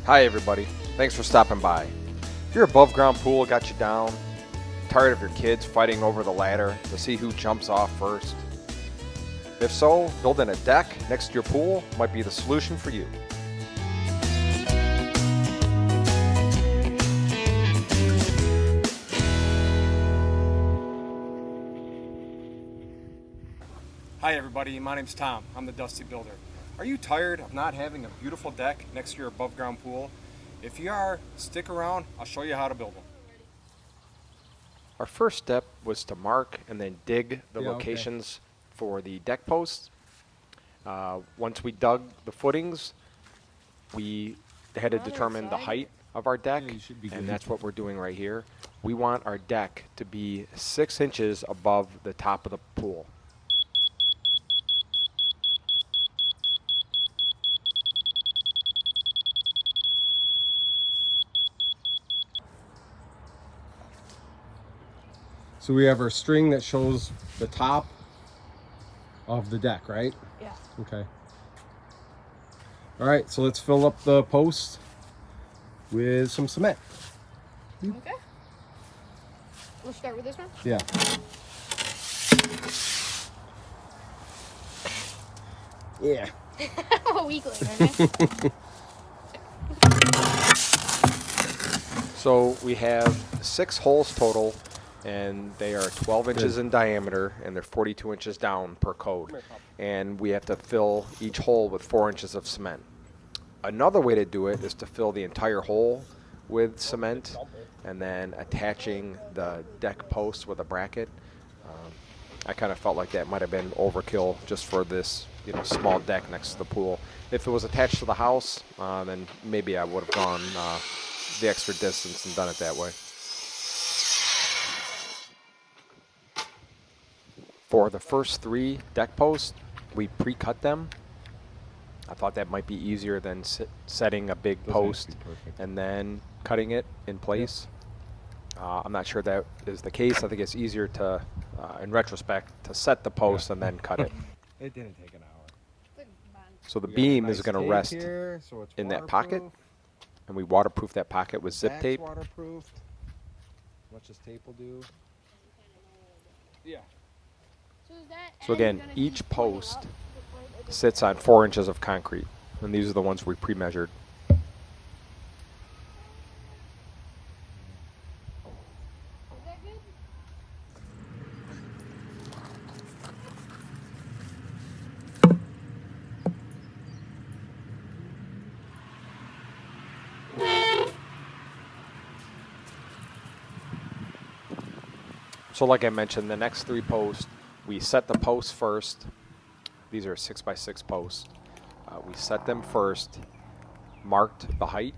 Hi everybody, thanks for stopping by. Your above ground pool got you down, tired of your kids fighting over the ladder to see who jumps off first? If so, building a deck next to your pool might be the solution for you. Hi everybody, my name's Tom. I'm the Dusty Builder. Are you tired of not having a beautiful deck next to your above ground pool? If you are, stick around, I'll show you how to build one. Our first step was to mark and then dig the locations for the deck posts. Once we dug the footings, we had to determine the height of our deck, and that's what we're doing right here. We want our deck to be 6 inches above the top of the pool. So we have our string that shows the top of the deck, right? Yeah. Okay. All right, so let's fill up the post with some cement. Okay. We'll start with this one? Yeah. Yeah. I'm a weakling, right? So we have 6 holes total, and they are 12 inches in diameter, and they're 42 inches down per code. And we have to fill each hole with 4 inches of cement. Another way to do it is to fill the entire hole with cement and then attaching the deck post with a bracket. I kind of felt like that might have been overkill just for this, small deck next to the pool. If it was attached to the house, then maybe I would have gone the extra distance and done it that way. For the first 3 deck posts, we pre-cut them. I thought that might be easier than setting a big post and then cutting it in place. I'm not sure that is the case. I think it's easier to, in retrospect, to set the post and then cut it. It didn't take an hour. So the beam is going to rest in that pocket, and we waterproof that pocket with zip tape. Waterproofed. Much as tape will do. Yeah. So again, each post sits on 4 inches of concrete, and these are the ones we pre-measured. So like I mentioned, the next 3 posts, we set the posts first. These are 6x6 posts. We set them first, marked the height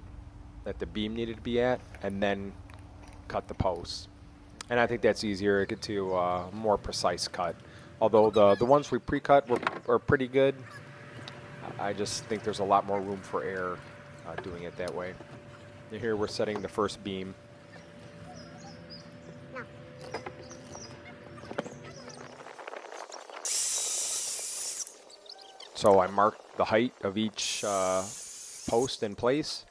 that the beam needed to be at, and then cut the posts. And I think that's easier to get to a more precise cut. Although the ones we pre-cut were pretty good, I just think there's a lot more room for error doing it that way. And here we're setting the first beam. So I marked the height of each post in place.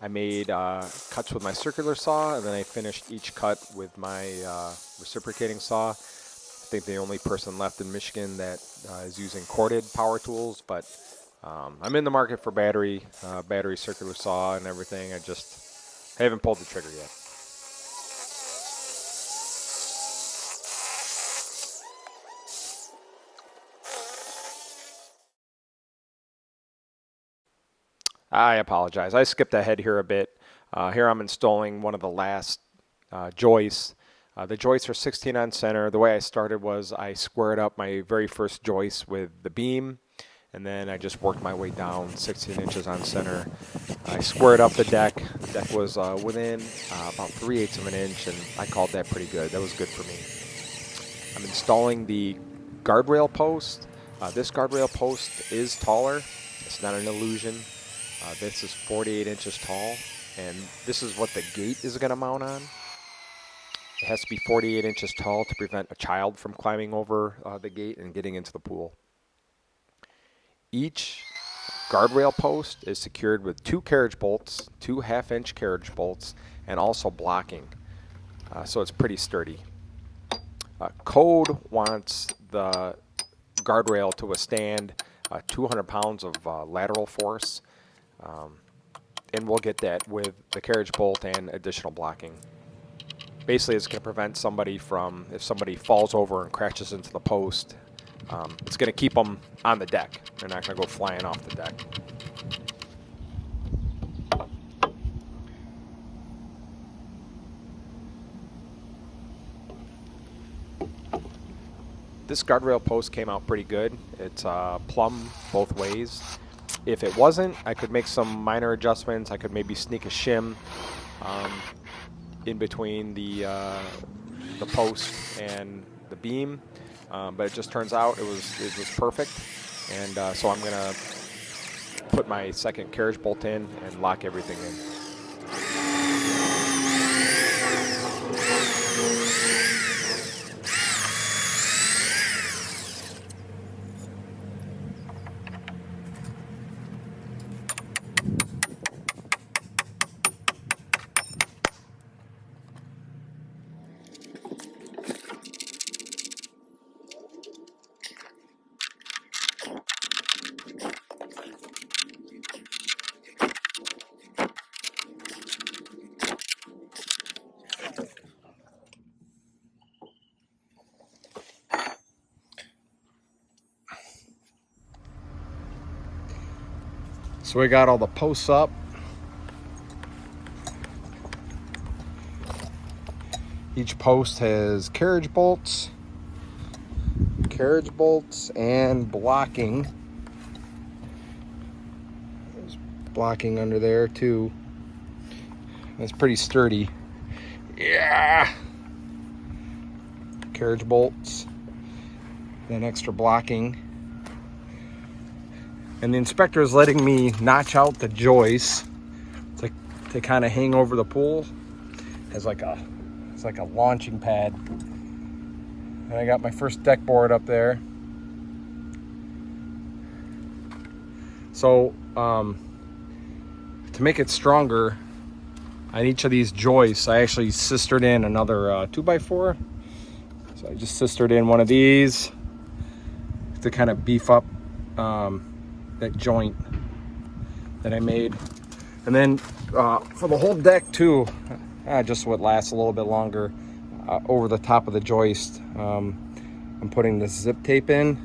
I made cuts with my circular saw, and then I finished each cut with my reciprocating saw. I think the only person left in Michigan that is using corded power tools, but I'm in the market for battery circular saw and everything. I just haven't pulled the trigger yet. I apologize. I skipped ahead here a bit. Here I'm installing one of the last joists. The joists are 16 on center. The way I started was I squared up my very first joist with the beam, and then I just worked my way down 16 inches on center. I squared up the deck. The deck was within about 3/8 of an inch, and I called that pretty good. That was good for me. I'm installing the guardrail post. This guardrail post is taller. It's not an illusion. This is 48 inches tall, and this is what the gate is going to mount on. It has to be 48 inches tall to prevent a child from climbing over the gate and getting into the pool. Each guardrail post is secured with 2 carriage bolts, 2 half-inch carriage bolts, and also blocking. So it's pretty sturdy. Code wants the guardrail to withstand 200 pounds of lateral force, and we'll get that with the carriage bolt and additional blocking. Basically, it's going to prevent somebody from, if somebody falls over and crashes into the post, it's going to keep them on the deck. They're not going to go flying off the deck. This guardrail post came out pretty good. It's plumb both ways. If it wasn't, I could make some minor adjustments. I could maybe sneak a shim in between the post and the beam, but it just turns out it was perfect. And so I'm gonna put my second carriage bolt in and lock everything in. So we got all the posts up. Each post has carriage bolts, and blocking. There's blocking under there too. That's pretty sturdy. Yeah. Carriage bolts, then extra blocking. And the inspector is letting me notch out the joists to kind of hang over the pool. It's like a launching pad. And I got my first deck board up there. So to make it stronger, on each of these joists, I actually sistered in another 2x4. So I just sistered in one of these to kind of beef up that joint that I made. And then for the whole deck too, just what lasts a little bit longer, over the top of the joist, I'm putting this zip tape in.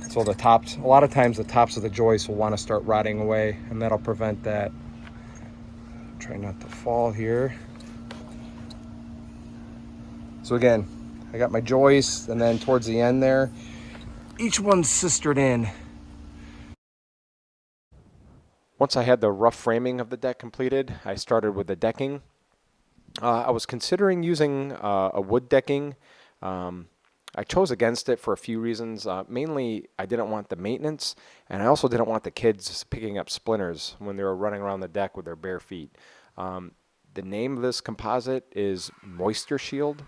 So the tops, a lot of times the tops of the joist will want to start rotting away, and that'll prevent that. Try not to fall here. So again, I got my joists, and then towards the end there, each one's sistered in. Once I had the rough framing of the deck completed, I started with the decking. I was considering using a wood decking. I chose against it for a few reasons. Mainly, I didn't want the maintenance, and I also didn't want the kids picking up splinters when they were running around the deck with their bare feet. The name of this composite is Moisture Shield.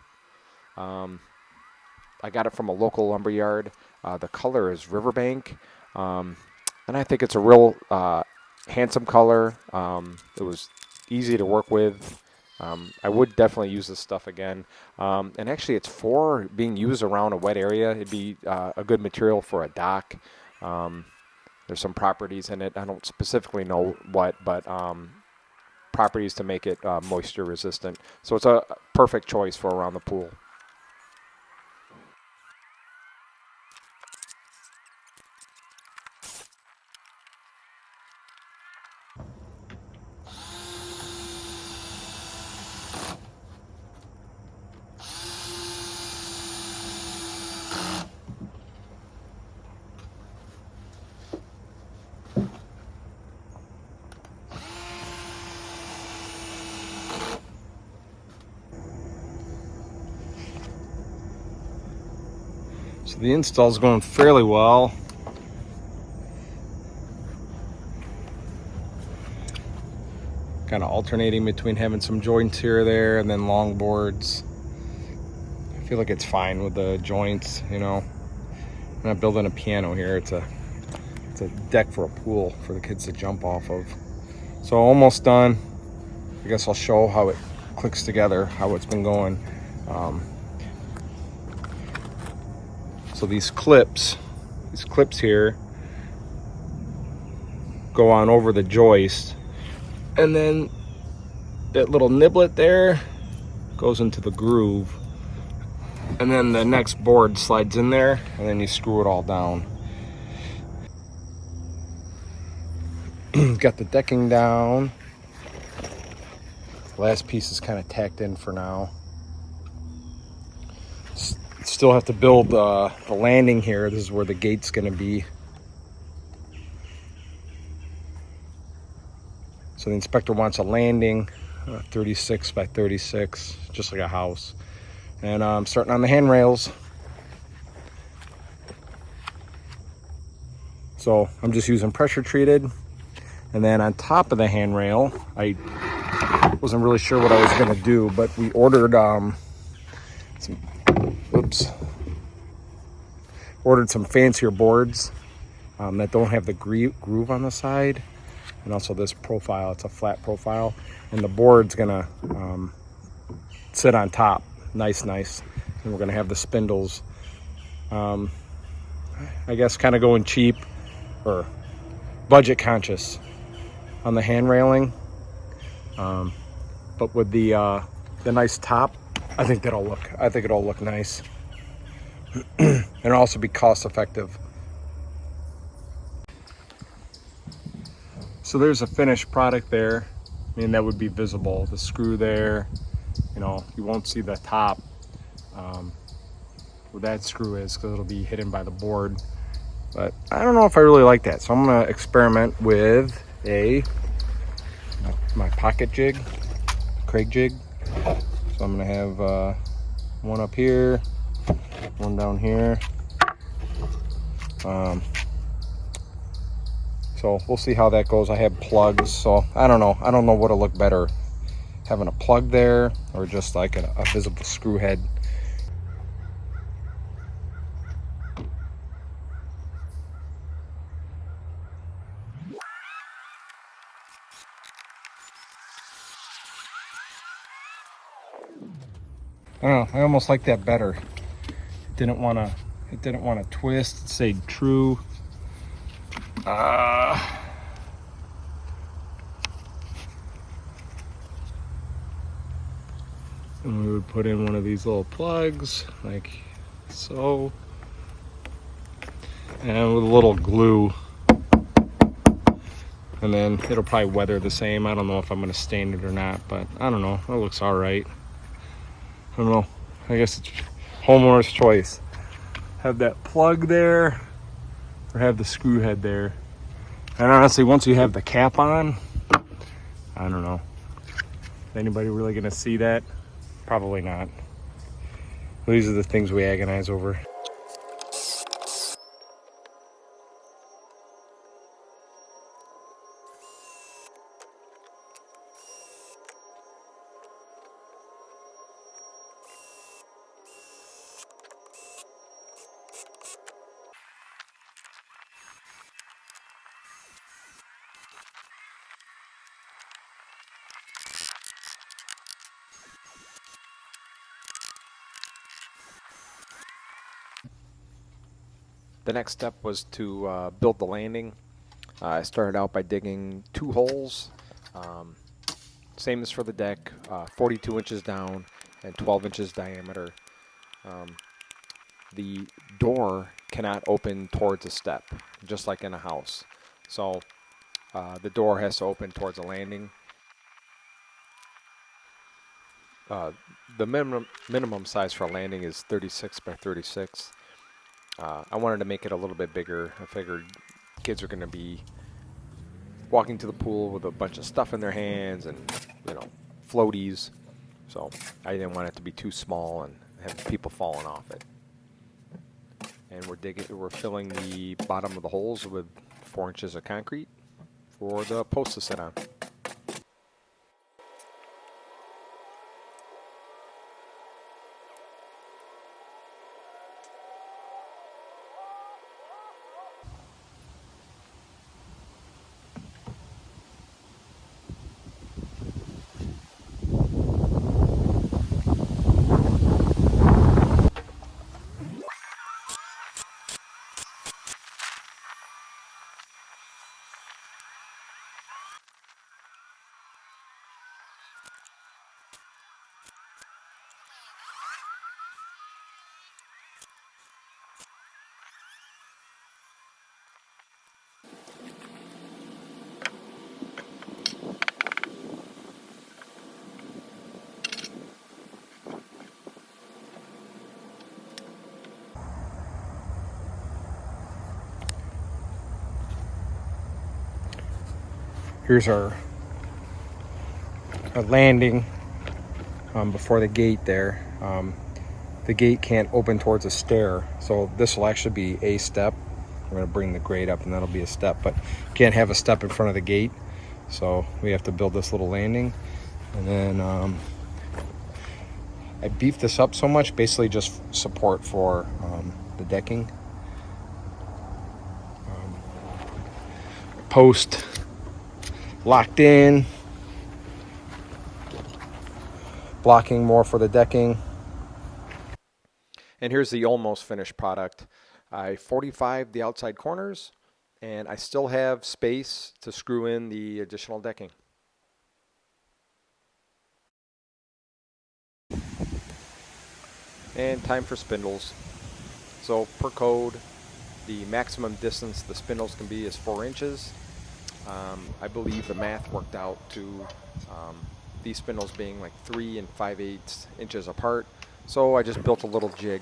I got it from a local lumber yard. The color is Riverbank, and I think it's a real handsome color. It was easy to work with. I would definitely use this stuff again. And actually, it's for being used around a wet area. It'd be a good material for a dock. There's some properties in it. I don't specifically know what, but properties to make it moisture resistant. So it's a perfect choice for around the pool. So the install's going fairly well. Kind of alternating between having some joints here or there and then long boards. I feel like it's fine with the joints, you know. I'm not building a piano here, it's It's a deck for a pool for the kids to jump off of. So almost done. I guess I'll show how it clicks together, how it's been going. So these clips here go on over the joist, and then that little niblet there goes into the groove, and then the next board slides in there, and then you screw it all down. Got the decking down. Last piece is kind of tacked in for now. Still have to build the landing here. This is where the gate's going to be. So the inspector wants a landing, 36 by 36, just like a house. And I'm starting on the handrails. So I'm just using pressure treated. And then on top of the handrail, I wasn't really sure what I was going to do, but we ordered some fancier boards that don't have the groove on the side, and also this profile. It's a flat profile, and the board's gonna sit on top, nice. And we're gonna have the spindles. I guess kind of going cheap or budget conscious on the hand railing, but with the nice top, I think it'll look nice. And also be cost effective. So there's a finished product there. I mean, that would be visible. The screw there, you know, you won't see the top where that screw is because it'll be hidden by the board. But I don't know if I really like that. So I'm gonna experiment with my pocket jig, Craig jig. So I'm gonna have one up here, one down here. So we'll see how that goes. I have plugs, so I don't know what'll look better, having a plug there or just like a visible screw head. I don't know, I almost like that better. It didn't want to twist. It stayed true. And we would put in one of these little plugs like so, and with a little glue, and then it'll probably weather the same. I don't know if I'm going to stain it or not, but I don't know. It looks all right. I don't know. I guess it's homeowner's choice. Have that plug there or have the screw head there. And honestly, once you have the cap on, I don't know. Is anybody really going to see that? Probably not. These are the things we agonize over. The next step was to build the landing. I started out by digging 2 holes, same as for the deck, 42 inches down and 12 inches diameter. The door cannot open towards a step, just like in a house. So the door has to open towards a landing. The minimum size for a landing is 36 by 36. I wanted to make it a little bit bigger. I figured kids are going to be walking to the pool with a bunch of stuff in their hands and, you know, floaties. So I didn't want it to be too small and have people falling off it. And we're filling the bottom of the holes with 4 inches of concrete for the post to sit on. Here's our landing before the gate there. The gate can't open towards a stair, so this will actually be a step. We're going to bring the grade up and that'll be a step, but can't have a step in front of the gate, so we have to build this little landing. And then I beefed this up so much, basically just support for the decking. Post locked in, blocking more for the decking. And here's the almost finished product. I 45 the outside corners, and I still have space to screw in the additional decking. And time for spindles. So per code, the maximum distance the spindles can be is 4 inches. I believe the math worked out to these spindles being like 3 5/8 inches apart. So I just built a little jig.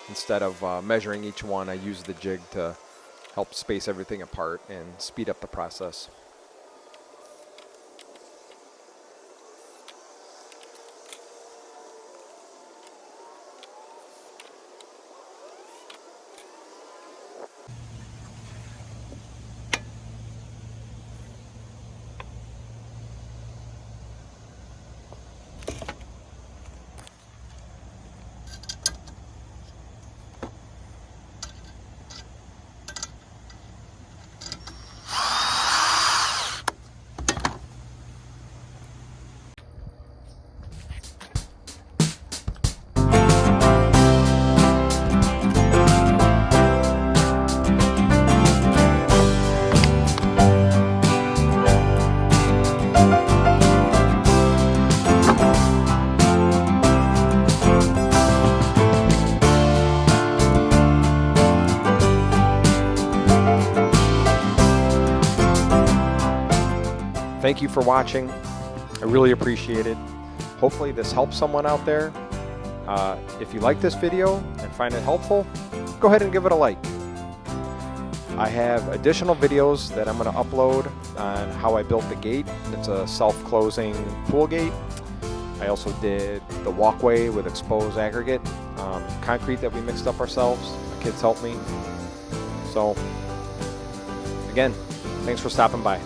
Instead of measuring each one, I used the jig to help space everything apart and speed up the process. Thank you for watching. I really appreciate it. Hopefully this helps someone out there. If you like this video and find it helpful, go ahead and give it a like. I have additional videos that I'm going to upload on how I built the gate. It's a self-closing pool gate. I also did the walkway with exposed aggregate, concrete that we mixed up ourselves. The kids helped me. So again, thanks for stopping by.